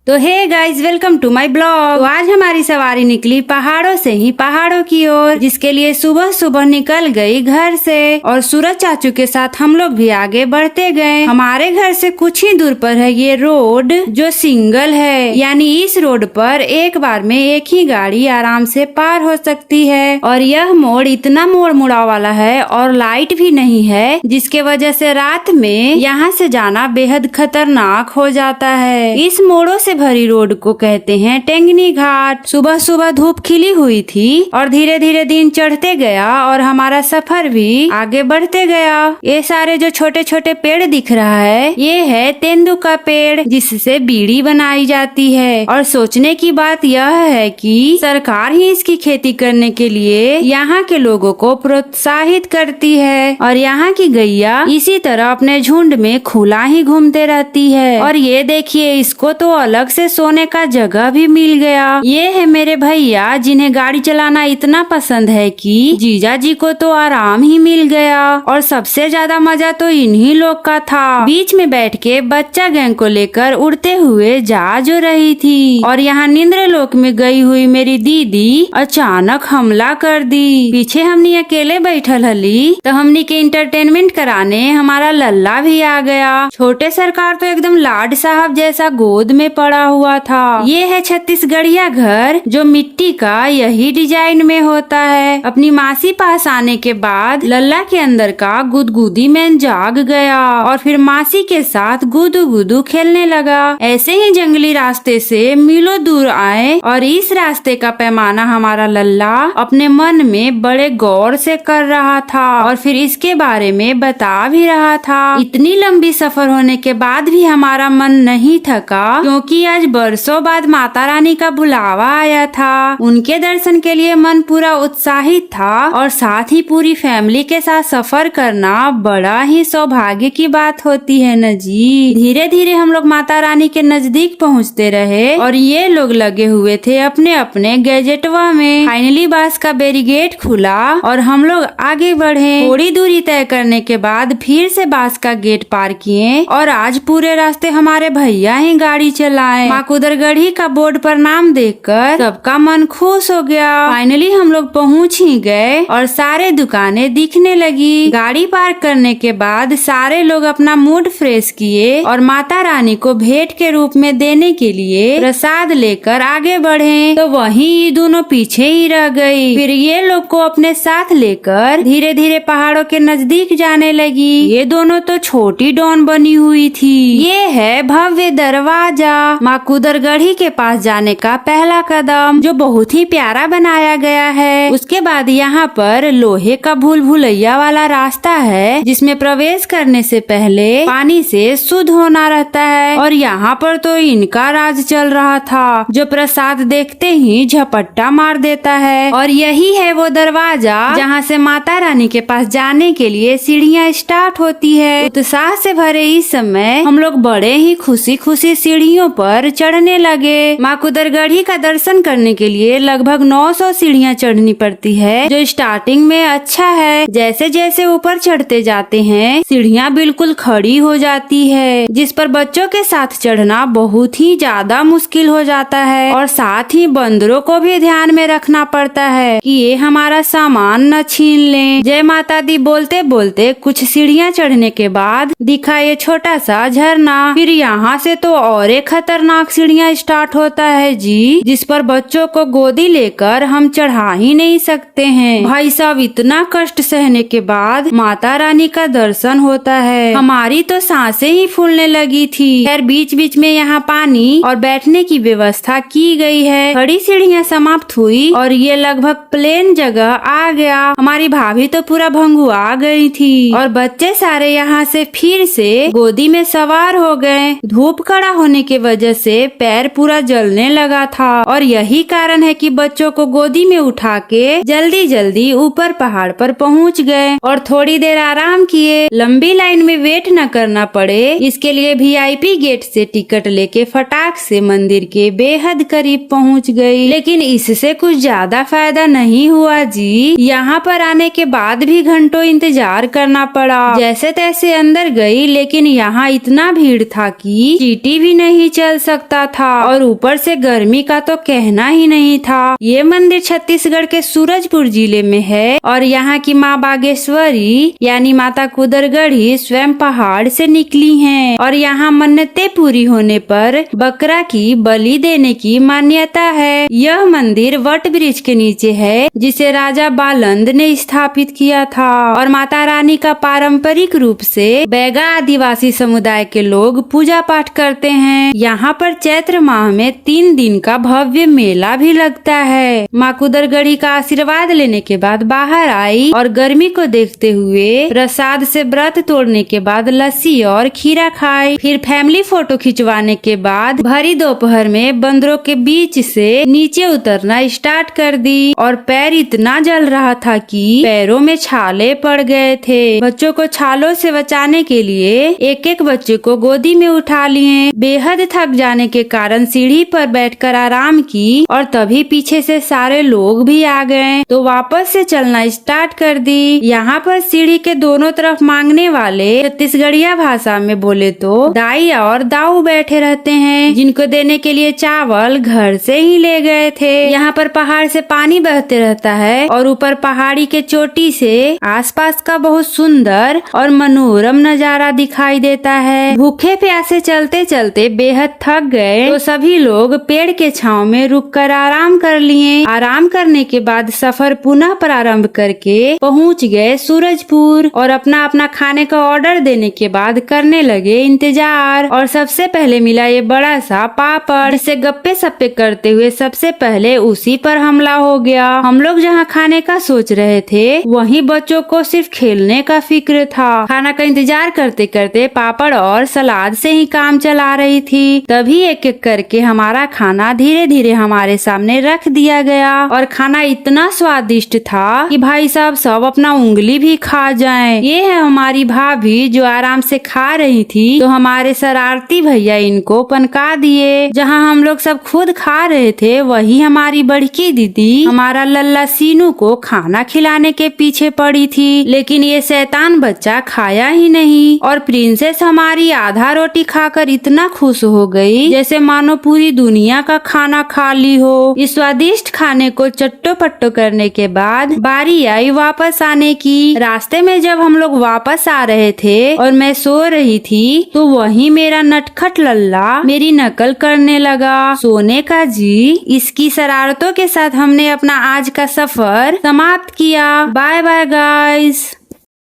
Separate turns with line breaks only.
तो hey guys, welcome to my blog. तो आज हमारी सवारी निकली पहाड़ों से ही पहाड़ों की ओर, जिसके लिए सुबह सुबह निकल गई घर से और सूरज चाचू के साथ हम लोग भी आगे बढ़ते गए। हमारे घर से कुछ ही दूर पर है ये रोड जो सिंगल है, यानी इस रोड पर एक बार में एक ही गाड़ी आराम से पार हो सकती है। और यह मोड़ इतना मोड़ मुड़ाव वाला है और लाइट भी नहीं है, जिसके वजह से रात में यहाँ से जाना बेहद खतरनाक हो जाता है। इस मोड़ों से भरी रोड को कहते हैं टेंगनी घाट। सुबह सुबह धूप खिली हुई थी और धीरे धीरे दिन चढ़ते गया और हमारा सफर भी आगे बढ़ते गया। ये सारे जो छोटे छोटे पेड़ दिख रहा है, ये है तेंदू का पेड़, जिससे बीड़ी बनाई जाती है। और सोचने की बात यह है कि सरकार ही इसकी खेती करने के लिए यहाँ के लोगों को प्रोत्साहित करती है और यहाँ की गैया इसी तरह अपने झुंड में खुला ही घूमते रहती है। और ये देखिए, इसको तो अलग से सोने का जगह भी मिल गया। ये है मेरे भैया, जिन्हें गाड़ी चलाना इतना पसंद है कि जीजा जी को तो आराम ही मिल गया। और सबसे ज्यादा मजा तो इन्हीं लोग का था। बीच में बैठ के बच्चा गैंग को लेकर उड़ते हुए जा जो रही थी। और यहाँ निंद्र लोक में गई हुई मेरी दीदी अचानक हमला कर दी। पीछे हमने अकेले बैठल हली तो हमनी के इंटरटेनमेंट कराने हमारा लल्ला भी आ गया। छोटे सरकार तो एकदम लाड साहब जैसा गोद में पड़ा हुआ था। ये है छत्तीसगढ़िया घर, जो मिट्टी का यही डिजाइन में होता है। अपनी मासी पास आने के बाद लल्ला के अंदर का गुदगुदी में जाग गया और फिर मासी के साथ गुदू गुदू खेलने लगा। ऐसे ही जंगली रास्ते से मीलों दूर आए और इस रास्ते का पैमाना हमारा लल्ला अपने मन में बड़े गौर से कर रहा था और फिर इसके बारे में बता भी रहा था। इतनी लंबी सफर होने के बाद भी हमारा मन नहीं थका, क्योंकि आज बरसों बाद माता रानी का बुलावा आया था। उनके दर्शन के लिए मन पूरा उत्साहित था और साथ ही पूरी फैमिली के साथ सफर करना बड़ा ही सौभाग्य की बात होती है न जी। धीरे धीरे हम लोग माता रानी के नजदीक पहुंचते रहे और ये लोग लगे हुए थे अपने अपने गैजेटवा में। फाइनली बास का बैरिकेड खुला और हम लोग आगे बढ़े। थोड़ी दूरी तय करने के बाद फिर से बास का गेट पार किए और आज पूरे रास्ते हमारे भैया ही गाड़ी चलाए। माकुदरगढ़ी का बोर्ड पर नाम देखकर सबका मन खुश हो गया। फाइनली हम लोग पहुंच ही गए और सारे दुकानें दिखने लगी। गाड़ी पार्क करने के बाद सारे लोग अपना मूड फ्रेश किए और माता रानी को भेंट के रूप में देने के लिए प्रसाद लेकर आगे बढ़े। तो वहीं ये दोनों पीछे ही रह गई। फिर ये लोग को अपने साथ लेकर धीरे धीरे पहाड़ों के नजदीक जाने लगी। ये दोनों तो छोटी डॉन बनी हुई थी। ये है भव्य दरवाजा, माकुदरगढ़ी के पास जाने का पहला कदम, जो बहुत ही प्यारा बनाया गया है। उसके बाद यहाँ पर लोहे का भूल भुलैया वाला रास्ता है, जिसमें प्रवेश करने से पहले पानी से शुद्ध होना रहता है। और यहाँ पर तो इनका राज चल रहा था, जो प्रसाद देखते ही झपट्टा मार देता है। और यही है वो दरवाजा जहाँ से माता रानी के पास जाने के लिए सीढ़ियाँ स्टार्ट होती है। उत्साह से भरे इस समय हम लोग बड़े ही खुशी खुशी सीढ़ियों पर चढ़ने लगे। माकुदरगढ़ी का दर्शन करने के लिए लगभग 900 सीढ़ियाँ चढ़नी पड़ती है, जो स्टार्टिंग में अच्छा है। जैसे जैसे ऊपर चढ़ते जाते हैं सीढ़ियाँ बिल्कुल खड़ी हो जाती है, जिस पर बच्चों के साथ चढ़ना बहुत ही ज्यादा मुश्किल हो जाता है। और साथ ही बंदरों को भी ध्यान में रखना पड़ता है कि ये हमारा सामान न छीन लें। जय माता दी बोलते बोलते कुछ सीढ़ियाँ चढ़ने के बाद दिखा ये छोटा सा झरना। फिर यहाँ से तो और एक खतरनाक सीढ़ियाँ स्टार्ट होता है जी, जिस पर बच्चों को गोदी लेकर हम चढ़ा ही नहीं सकते हैं। भाई साहब, इतना कष्ट सहने के बाद माता रानी का दर्शन होता है। हमारी तो सांसें ही फूलने लगी थी। खैर बीच बीच में यहाँ पानी और बैठने की व्यवस्था की गई है। खड़ी सीढ़ियाँ समाप्त हुई और ये लगभग प्लेन जगह आ गया। हमारी भाभी तो पूरा भंगुआ गई थी और बच्चे सारे यहाँ से फिर से गोदी में सवार हो गए। धूप कड़ा होने की वजह से पैर पूरा जलने लगा था और यही कारण है कि बच्चों को गोदी में उठा के जल्दी जल्दी ऊपर पहाड़ पर पहुंच गए और थोड़ी देर आराम किए। लंबी लाइन में वेट न करना पड़े, इसके लिए VIP गेट से टिकट लेके फटाक से मंदिर के बेहद करीब पहुंच गई। लेकिन इससे कुछ ज्यादा फायदा नहीं हुआ जी। यहाँ पर आने के बाद भी घंटों इंतजार करना पड़ा। जैसे तैसे अंदर गई, लेकिन यहाँ इतना भीड़ था कि चीटी भी नहीं चल चल सकता था और ऊपर से गर्मी का तो कहना ही नहीं था। ये मंदिर छत्तीसगढ़ के सूरजपुर जिले में है और यहाँ की माँ बागेश्वरी यानी माता कुदरगढ़ी स्वयं पहाड़ से निकली हैं और यहाँ मन्नतें पूरी होने पर बकरा की बलि देने की मान्यता है। यह मंदिर वट वृक्ष के नीचे है जिसे राजा बालंद ने स्थापित किया था और माता रानी का पारंपरिक रूप से बैगा आदिवासी समुदाय के लोग पूजा पाठ करते हैं। यहाँ पर चैत्र माह में 3 दिन का भव्य मेला भी लगता है। माँ कुदरगढ़ी का आशीर्वाद लेने के बाद बाहर आई और गर्मी को देखते हुए प्रसाद से व्रत तोड़ने के बाद लस्सी और खीरा खाई। फिर फैमिली फोटो खिंचवाने के बाद भरी दोपहर में बंदरों के बीच से नीचे उतरना स्टार्ट कर दी और पैर इतना जल रहा था कि पैरों में छाले पड़ गए थे। बच्चों को छालों से बचाने के लिए एक एक बच्चे को गोदी में उठा लिए। बेहद थक जाने के कारण सीढ़ी पर बैठकर आराम की और तभी पीछे से सारे लोग भी आ गए तो वापस से चलना स्टार्ट कर दी। यहाँ पर सीढ़ी के दोनों तरफ मांगने वाले छत्तीसगढ़िया भाषा में बोले तो दाई और दाऊ बैठे रहते हैं जिनको देने के लिए चावल घर से ही ले गए थे। यहाँ पर पहाड़ से पानी बहते रहता है और ऊपर पहाड़ी के चोटी से आसपास का बहुत सुंदर और मनोरम नजारा दिखाई देता है। भूखे प्यासे चलते चलते बेहद थक गए तो सभी लोग पेड़ के छांव में रुककर आराम कर लिए। आराम करने के बाद सफर पुनः प्रारंभ करके पहुंच गए सूरजपुर और अपना अपना खाने का ऑर्डर देने के बाद करने लगे इंतजार। और सबसे पहले मिला ये बड़ा सा पापड़ जिससे गप्पे सप्पे करते हुए सबसे पहले उसी पर हमला हो गया। हम लोग जहाँ खाने का सोच रहे थे वहीं बच्चों को सिर्फ खेलने का फिक्र था। खाना का इंतजार करते करते पापड़ और सलाद से ही काम चला रही थी। तभी एक एक करके हमारा खाना धीरे धीरे हमारे सामने रख दिया गया और खाना इतना स्वादिष्ट था कि भाई साहब सब अपना उंगली भी खा जाएं। ये है हमारी भाभी जो आराम से खा रही थी तो हमारे शरारती भैया इनको पनका दिए। जहाँ हम लोग सब खुद खा रहे थे वही हमारी बड़की दीदी हमारा लल्ला सीनू को खाना खिलाने के पीछे पड़ी थी, लेकिन ये शैतान बच्चा खाया ही नहीं और प्रिंसेस हमारी आधा रोटी खाकर इतना खुश हो गई जैसे मानो पूरी दुनिया का खाना खा ली हो। इस स्वादिष्ट खाने को चट्टो पट्टो करने के बाद बारी आई वापस आने की। रास्ते में जब हम लोग वापस आ रहे थे और मैं सो रही थी तो वहीं मेरा नटखट लल्ला मेरी नकल करने लगा। सोने का जी। इसकी शरारतों के साथ हमने अपना आज का सफर समाप्त किया। Bye bye guys.